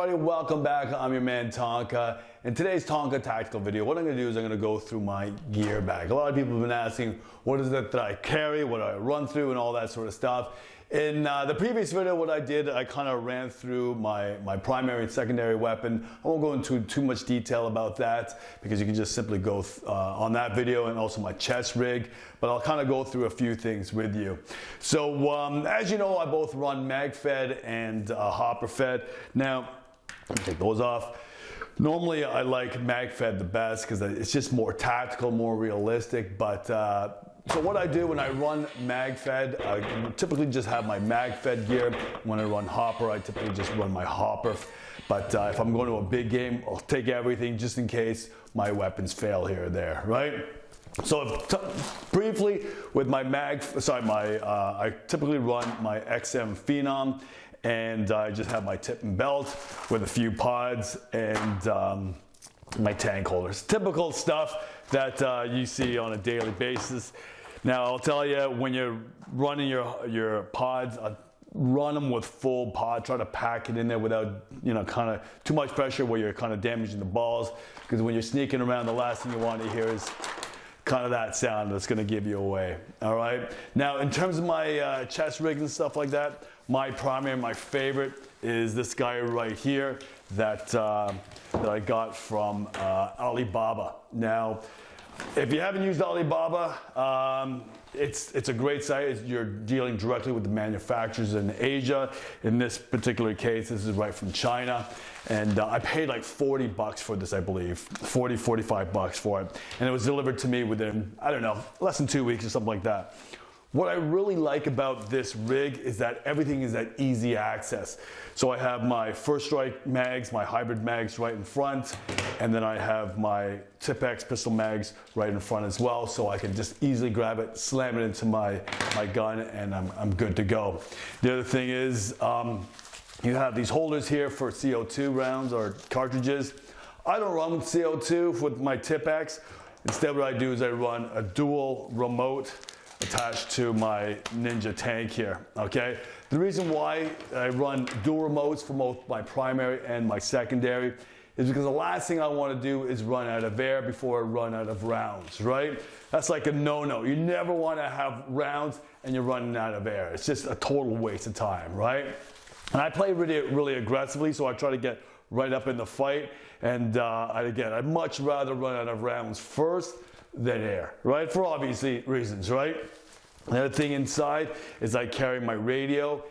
everybody, welcome back. I'm your man Tonka. In today's Tonka tactical video, what I'm going to do is I'm going to go through my gear bag. A lot of people have been asking, what is it that I carry, what do I run through, and all that sort of stuff. In the previous video, what I did, I kind of ran through my primary and secondary weapon. I won't go into too much detail about that because you can just simply go on that video, and also my chest rig, but I'll kind of go through a few things with you. So as you know, I both run Magfed and hopper fed. Now, let me take those off. Normally I like Magfed the best because it's just more tactical, more realistic, but so what I do when I run Magfed, I typically just have my Magfed gear. When I run hopper, I typically just run my hopper. But if I'm going to a big game, I'll take everything just in case my weapons fail here or there, right? So briefly with my I typically run my XM Phenom, and I just have my tip and belt with a few pods and my tank holders. Typical stuff that you see on a daily basis. Now I'll tell you, when you're running your pods, run them with full pod. Try to pack it in there without, kind of too much pressure where you're kind of damaging the balls, because when you're sneaking around, the last thing you want to hear is kind of that sound that's going to give you away. All right. Now, in terms of my chest rigs and stuff like that, my primary, my favorite is this guy right here that I got from Alibaba. Now, if you haven't used Alibaba, it's a great site. You're dealing directly with the manufacturers in Asia. In this particular case, this is right from China. And I paid like 40 bucks for this, I believe. 40, 45 bucks for it. And it was delivered to me within, I don't know, less than 2 weeks or something like that. What I really like about this rig is that everything is at easy access. So I have my first strike mags, my hybrid mags right in front, and then I have my TIPX pistol mags right in front as well, so I can just easily grab it, slam it into my gun, and I'm good to go. The other thing is, you have these holders here for CO2 rounds or cartridges. I don't run with CO2 with my TIPX. Instead, what I do is I run a dual remote attached to my Ninja tank here, okay? The reason why I run dual remotes for both my primary and my secondary is because the last thing I want to do is run out of air before I run out of rounds, right? That's like a no-no. You never want to have rounds and you're running out of air. It's just a total waste of time, right? And I play really aggressively, so I try to get right up in the fight. And again, I'd much rather run out of rounds first than air, right? For obviously reasons, right? The other thing inside is I carry my radio.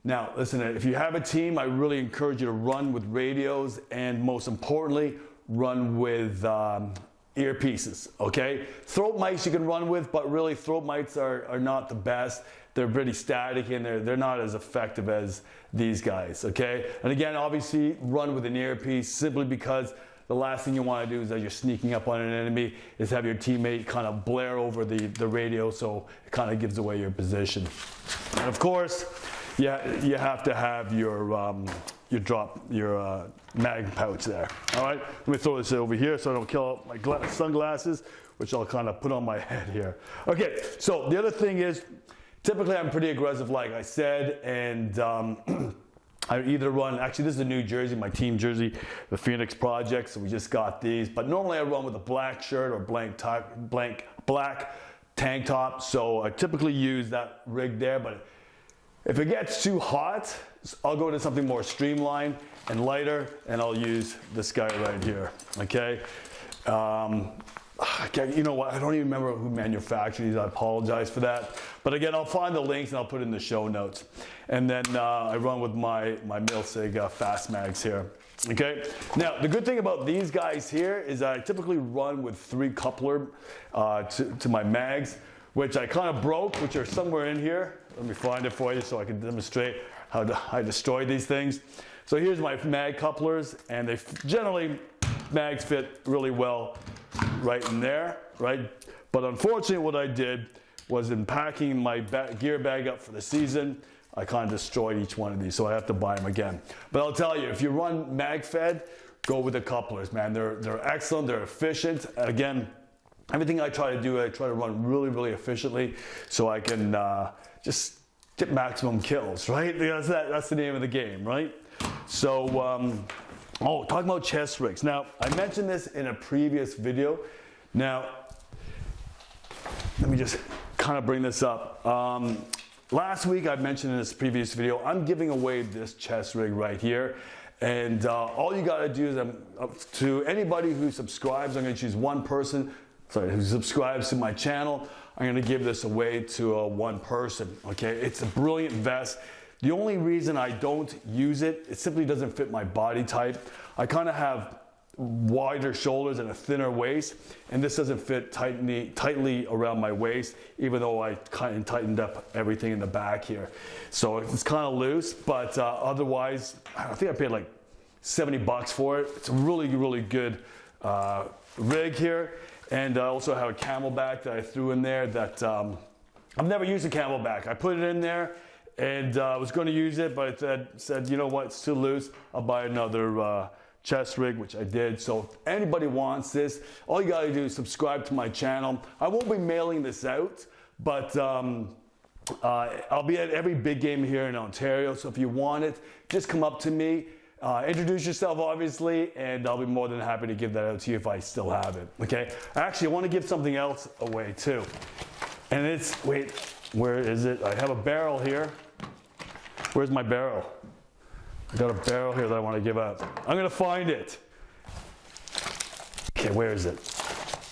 Now, listen, if you have a team, I really encourage you to run with radios, and most importantly, run with earpieces, okay? Throat mics you can run with, but really throat mics are not the best. They're pretty static, and they're not as effective as these guys, okay? And again, obviously, run with an earpiece simply because the last thing you want to do is, as you're sneaking up on an enemy, is have your teammate kind of blare over the radio, so it kind of gives away your position. And of course, you have to have your mag pouch there. All right, let me throw this over here so I don't kill my sunglasses, which I'll kind of put on my head here. Okay, so the other thing is, typically I'm pretty aggressive, like I said, and I either run, actually this is a new jersey, my team jersey, the Phoenix Project, so we just got these, but normally I run with a black shirt or black tank top, so I typically use that rig there, but if it gets too hot, I'll go to something more streamlined and lighter, and I'll use this guy right here, okay? You know what, I don't even remember who manufactured these, I apologize for that. But again, I'll find the links and I'll put it in the show notes. And then I run with my Muzzel fast mags here, okay? Now, the good thing about these guys here is I typically run with 3 coupler to my mags, which I kind of broke, which are somewhere in here. Let me find it for you so I can demonstrate how I destroy these things. So here's my mag couplers, and they generally, mags fit really well right in there, right? But unfortunately, what I did was, in packing my gear bag up for the season, I kind of destroyed each one of these, so I have to buy them again. But I'll tell you, if you run Magfed, go with the couplers, man. They're excellent, they're efficient. Again, everything I try to do, I try to run really efficiently so I can just get maximum kills, right? That's the name of the game, right? So, talking about chest rigs. Now, I mentioned this in a previous video. Now, let me just kind of bring this up. Last week, I mentioned in this previous video, I'm giving away this chest rig right here. And all you gotta do is, to anybody who subscribes, I'm gonna choose one person, who subscribes to my channel. I'm gonna give this away to one person, okay? It's a brilliant vest. The only reason I don't use it, it simply doesn't fit my body type. I kind of have wider shoulders and a thinner waist, and this doesn't fit tightly around my waist, even though I kind of tightened up everything in the back here. So it's kind of loose, but otherwise, I think I paid like 70 bucks for it. It's a really, really good rig here. And I also have a camelback that I threw in there that I've never used a camelback. I put it in there and I was going to use it, but I said, you know what, it's too loose. I'll buy another chest rig, which I did. So if anybody wants this, all you gotta do is subscribe to my channel. I won't be mailing this out, but I'll be at every big game here in Ontario. So if you want it, just come up to me, introduce yourself obviously, and I'll be more than happy to give that out to you if I still have it, okay? Actually, I wanna give something else away too. And it's, wait, where is it? I have a barrel here. Where's my barrel? I got a barrel here that I want to give out. I'm going to find it. Okay, where is it?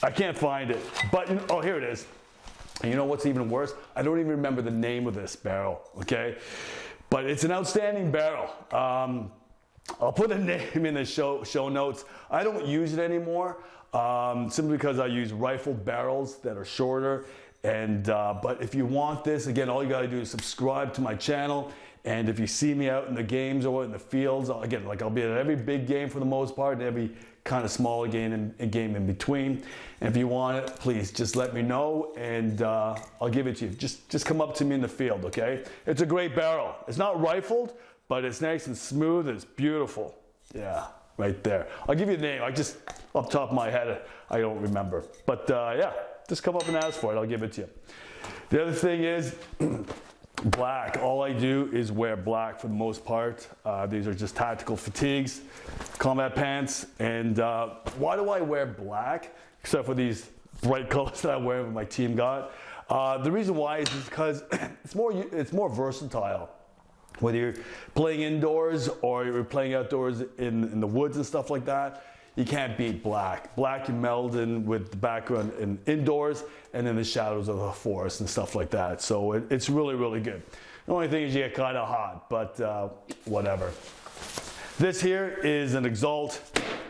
I can't find it. But, oh, here it is. And you know what's even worse? I don't even remember the name of this barrel, okay? But it's an outstanding barrel. I'll put the name in the show notes. I don't use it anymore, simply because I use rifle barrels that are shorter. And but if you want this, again, all you got to do is subscribe to my channel. And if you see me out in the games or in the fields, again, like I'll be at every big game for the most part, and every kind of smaller game in between. And if you want it, please just let me know, and I'll give it to you. Just come up to me in the field, okay? It's a great barrel. It's not rifled, but it's nice and smooth. And it's beautiful. Yeah, right there. I'll give you the name. I just, off the top of my head, I don't remember. But yeah, just come up and ask for it. I'll give it to you. The other thing is, black. All I do is wear black for the most part. These are just tactical fatigues, combat pants. And why do I wear black? Except for these bright colors that I'm wearing with my team got. The reason why is because it's more versatile. Whether you're playing indoors or you're playing outdoors in the woods and stuff like that, you can't beat black. Black, you meld in with the background in indoors and in the shadows of the forest and stuff like that. So it's really, really good. The only thing is you get kind of hot, but whatever. This here is an Exalt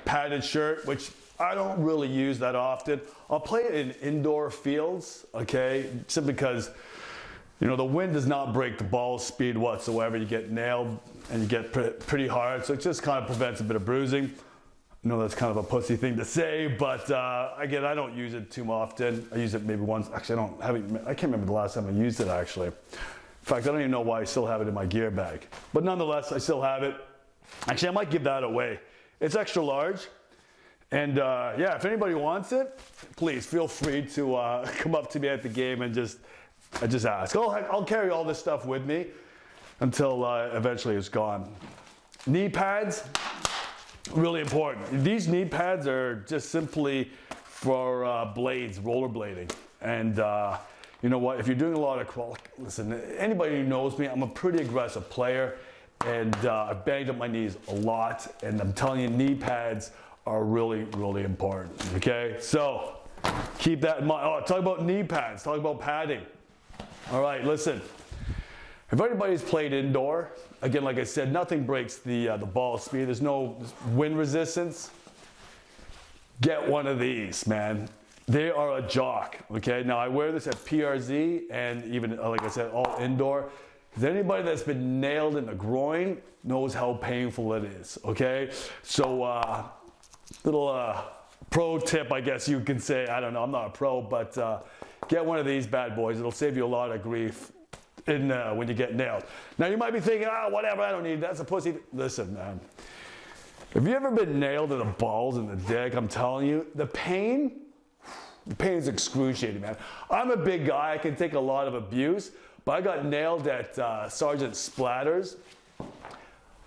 padded shirt, which I don't really use that often. I'll play it in indoor fields, okay? Simply because, you know, the wind does not break the ball speed whatsoever. You get nailed and you get pretty hard. So it just kind of prevents a bit of bruising. I know that's kind of a pussy thing to say, but again, I don't use it too often. I use it maybe once. Actually, I can't remember the last time I used it actually. In fact, I don't even know why I still have it in my gear bag. But nonetheless, I still have it. Actually, I might give that away. It's extra large. And yeah, if anybody wants it, please feel free to come up to me at the game and just ask. I'll carry all this stuff with me until eventually it's gone. Knee pads. Really important. These knee pads are just simply for blades, rollerblading. And you know what, if you're doing a lot of listen, anybody who knows me, I'm a pretty aggressive player, and I've banged up my knees a lot, and I'm telling you, knee pads are really, really important, okay? So, keep that in mind. Oh, talk about knee pads, talk about padding. All right, listen. If anybody's played indoor, again, like I said, nothing breaks the ball speed. There's no wind resistance. Get one of these, man. They are a jock, okay? Now, I wear this at PRZ and even, like I said, all indoor. Because anybody that's been nailed in the groin knows how painful it is, okay? So, little pro tip, I guess you can say. I don't know, I'm not a pro, but get one of these bad boys. It'll save you a lot of grief when you get nailed. Now you might be thinking, whatever, I don't need that. That's a pussy. Listen, man. Have you ever been nailed in the balls in the dick? I'm telling you, the pain is excruciating, man. I'm a big guy. I can take a lot of abuse, but I got nailed at Sergeant Splatter's.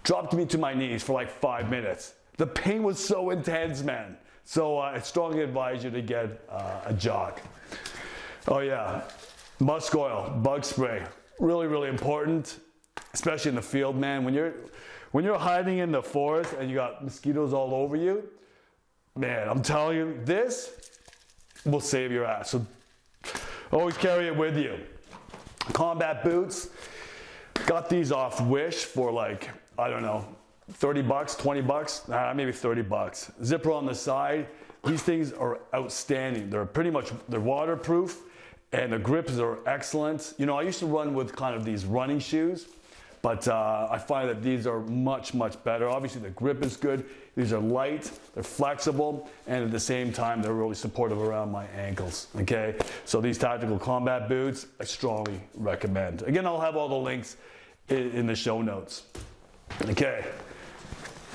dropped me to my knees for like 5 minutes. The pain was so intense, man. So I strongly advise you to get a jock. Oh yeah, musk oil, bug spray, really, really important, especially in the field, man. When you're hiding in the forest and you got mosquitoes all over you, man, I'm telling you, this will save your ass. So always carry it with you. Combat boots, got these off Wish for like, I don't know, 30 bucks, 20 bucks, maybe 30 bucks. Zipper on the side. These things are outstanding. They're waterproof and the grips are excellent. You know, I used to run with kind of these running shoes, but I find that these are much, much better. Obviously the grip is good. These are light, they're flexible, and at the same time, they're really supportive around my ankles, okay? So these tactical combat boots, I strongly recommend. Again, I'll have all the links in the show notes. Okay,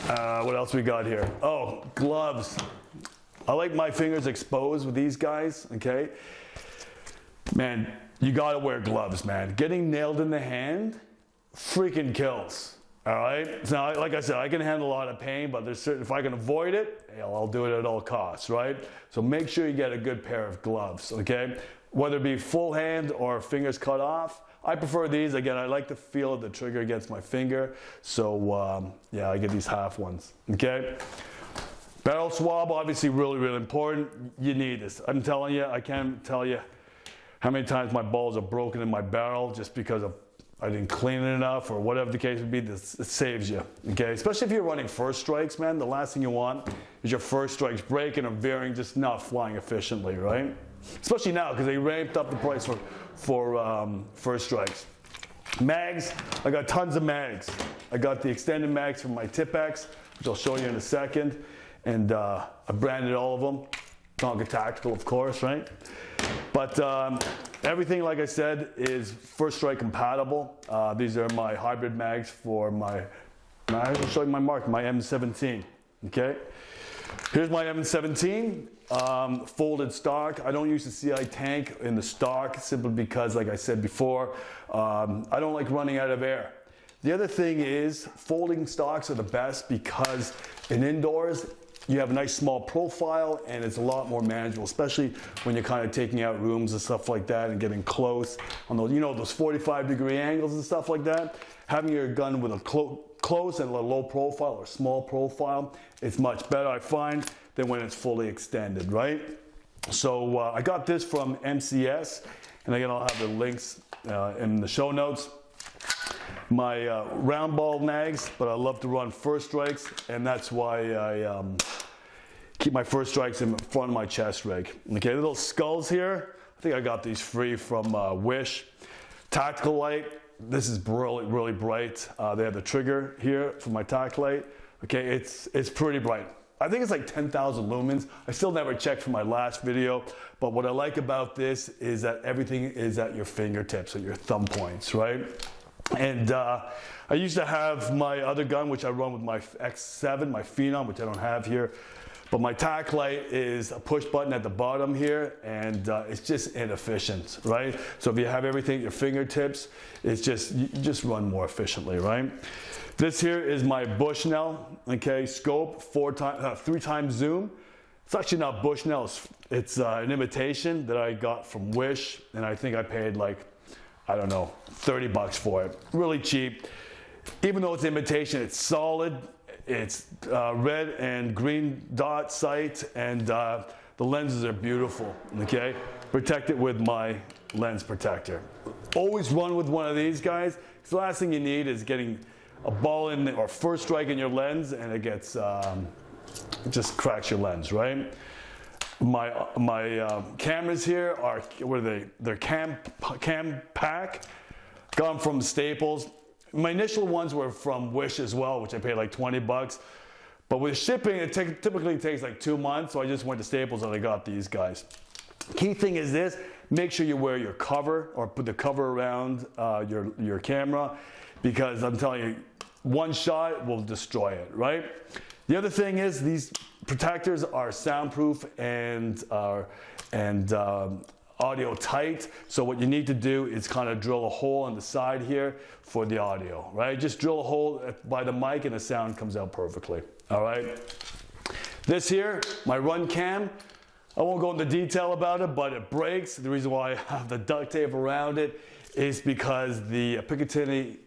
what else we got here? Oh, gloves. I like my fingers exposed with these guys, okay? Man, you gotta wear gloves, man. Getting nailed in the hand freaking kills, all right? So like I said, I can handle a lot of pain, but there's certain, if I can avoid it, I'll do it at all costs, right? So make sure you get a good pair of gloves, okay? Whether it be full hand or fingers cut off, I prefer these. Again, I like the feel of the trigger against my finger. So yeah, I get these half ones, okay? Barrel swab, obviously really, really important. You need this. I'm telling you, I can't tell you how many times my balls are broken in my barrel just because I didn't clean it enough or whatever the case would be. It saves you, okay? Especially if you're running first strikes, man, the last thing you want is your first strikes breaking or veering, just not flying efficiently, right? Especially now, because they ramped up the price for first strikes. Mags, I got tons of mags. I got the extended mags from my TIPX, which I'll show you in a second. And I branded all of them. Tonka Tactical, of course, right? But everything, like I said, is first strike compatible. These are my hybrid mags for I'll show you my mark, my M17, okay? Here's my M17, folded stock. I don't use the CI tank in the stock simply because, like I said before, I don't like running out of air. The other thing is folding stocks are the best because in indoors, you have a nice small profile and it's a lot more manageable, especially when you're kind of taking out rooms and stuff like that and getting close on those, you know, those 45-degree angles and stuff like that. Having your gun with a close and a low profile or small profile, it's much better, I find, than when it's fully extended, right? So I got this from MCS, and again, I'll have the links in the show notes. My round ball mags, but I love to run first strikes, and that's why I keep my first strikes in front of my chest rig. Okay, little skulls here. I think I got these free from Wish. Tactical light. This is really, really bright. They have the trigger here for my tac light. Okay, it's pretty bright. I think it's like 10,000 lumens. I still never checked for my last video, but what I like about this is that everything is at your fingertips, at your thumb points, right? And I used to have my other gun, which I run with my X7, my Phenom, which I don't have here. But my tac light is a push button at the bottom here, and it's just inefficient, right? So if you have everything at your fingertips, it's just, you just run more efficiently, right? This here is my Bushnell, okay, scope, 3 times zoom. It's actually not Bushnell, it's an imitation that I got from Wish, and I think I paid like, I don't know, 30 bucks for it. Really cheap. Even though it's imitation, it's solid. It's red and green dot sight, and the lenses are beautiful, okay? Protect it with my lens protector. Always run with one of these guys, because the last thing you need is getting a ball in or first strike in your lens, and it gets, just cracks your lens, right? My cameras here are, what are they? They're cam pack. Got them from Staples. My initial ones were from Wish as well, which I paid like 20 bucks. But with shipping, it typically takes like 2 months, so I just went to Staples and I got these guys. Key thing is this, make sure you wear your cover or put the cover around your camera, because I'm telling you, one shot will destroy it, right? The other thing is these protectors are soundproof and audio tight. So what you need to do is kind of drill a hole on the side here for the audio, right? Just drill a hole by the mic and the sound comes out perfectly, all right? This here, my run cam, I won't go into detail about it, but it breaks. The reason why I have the duct tape around it is because the Picatinny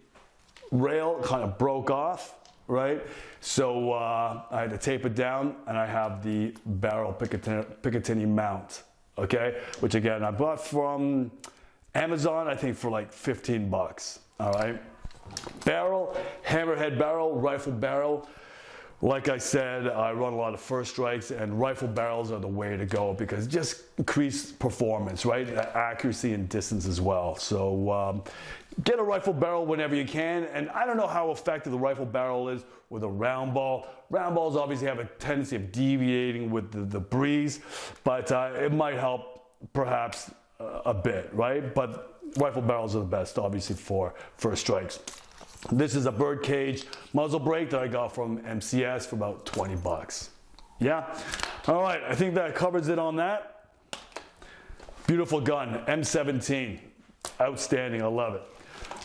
rail kind of broke off, right? So I had to tape it down, and I have the barrel Picatinny mount, okay? Which again, I bought from Amazon, I think for like 15 bucks, all right? Barrel, Hammerhead barrel, rifle barrel. Like I said, I run a lot of first strikes, and rifle barrels are the way to go because it just increase performance, right? Accuracy and distance as well. So get a rifle barrel whenever you can. And I don't know how effective the rifle barrel is with a round ball. Round balls obviously have a tendency of deviating with the breeze, but it might help perhaps a bit, right? But rifle barrels are the best, obviously, for first strikes. This is a birdcage muzzle brake that I got from MCS for about 20 bucks. Yeah? All right, I think that covers it on that. Beautiful gun, M17. Outstanding, I love it.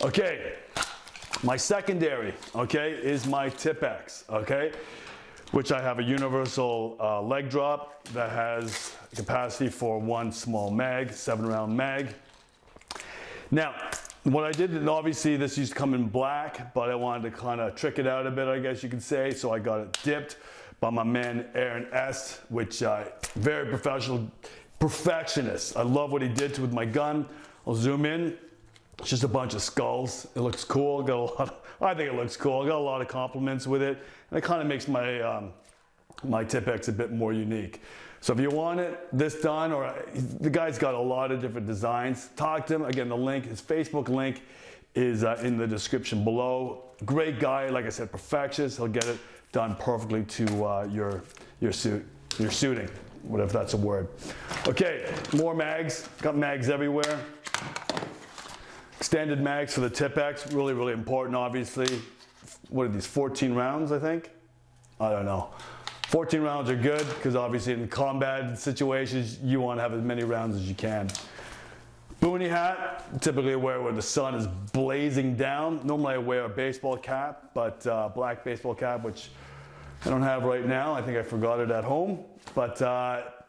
Okay, my secondary, okay, is my TIPX, okay? Which I have a universal leg drop that has capacity for one small mag, 7-round mag. Now, what I did, and obviously this used to come in black, but I wanted to kind of trick it out a bit, I guess you could say. So I got it dipped by my man Aaron Esp, which very professional, perfectionist. I love what he did with my gun. I'll zoom in. It's just a bunch of skulls. It looks cool. Got a lot of, I think it looks cool. I got a lot of compliments with it, and it kind of makes my my TIPX a bit more unique. So if you want it this done, or the guy's got a lot of different designs, talk to him. Again, the link, his Facebook link is in the description below. Great guy, like I said, perfectionist. He'll get it done perfectly to your suiting, whatever that's a word. Okay, more mags. Got mags everywhere. Extended mags for the TIPX, really, really important, obviously. What are these, 14 rounds, I think? I don't know. 14 rounds are good because obviously in combat situations, you want to have as many rounds as you can. Boonie hat, typically I wear when the sun is blazing down. Normally I wear a baseball cap, but black baseball cap, which I don't have right now. I think I forgot it at home. But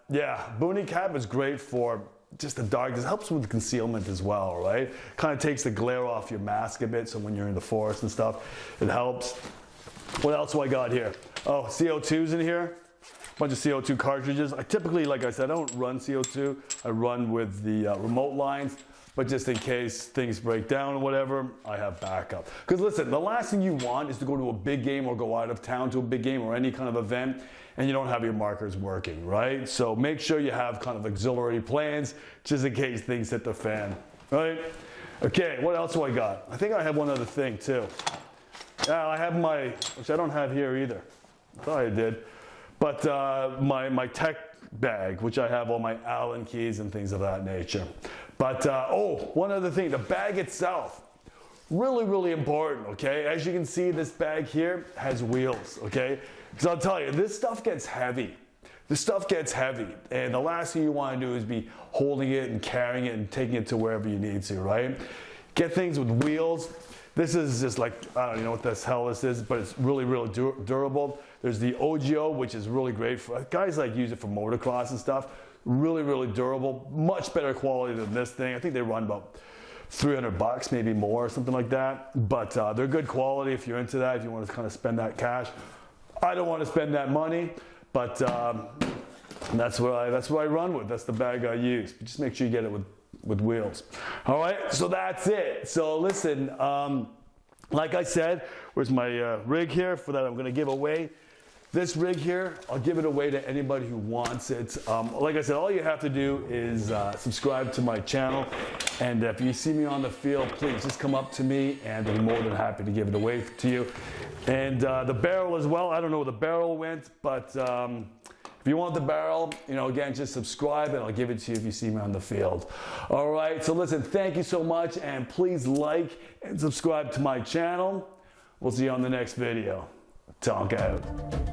yeah, boonie cap is great for just the darkness. It helps with concealment as well, right? Kind of takes the glare off your mask a bit, so when you're in the forest and stuff, it helps. What else do I got here? Oh, CO2's in here. Bunch of CO2 cartridges. I typically, like I said, I don't run CO2. I run with the remote lines, but just in case things break down or whatever, I have backup. Because listen, the last thing you want is to go to a big game or go out of town to a big game or any kind of event and you don't have your markers working, right? So make sure you have kind of auxiliary plans just in case things hit the fan, right? Okay, what else do I got? I think I have one other thing too. Yeah, I have my, which I don't have here either. I thought I did. But my tech bag, which I have all my Allen keys and things of that nature. But, oh, one other thing, the bag itself, really, really important, okay? As you can see, this bag here has wheels, okay? Because I'll tell you, this stuff gets heavy. This stuff gets heavy, and the last thing you want to do is be holding it and carrying it and taking it to wherever you need to, right? Get things with wheels. This is just like, I don't even know what the hell this is, but it's really, really durable. There's the OGO, which is really great for, guys like use it for motocross and stuff. Really, really durable, much better quality than this thing. I think they run about 300 bucks, maybe more, something like that. But they're good quality if you're into that, if you want to kind of spend that cash. I don't want to spend that money, but that's what I run with. That's the bag I use. But just make sure you get it with wheels. All right, so that's it. So listen, like I said, where's my rig here for that I'm going to give away. This rig here, I'll give it away to anybody who wants it. Like I said, all you have to do is subscribe to my channel. And if you see me on the field, please just come up to me and I'll be more than happy to give it away to you. And the barrel as well, I don't know where the barrel went, but if you want the barrel, you know, again, just subscribe and I'll give it to you if you see me on the field. All right, so listen, thank you so much, and please like and subscribe to my channel. We'll see you on the next video. Tonka out.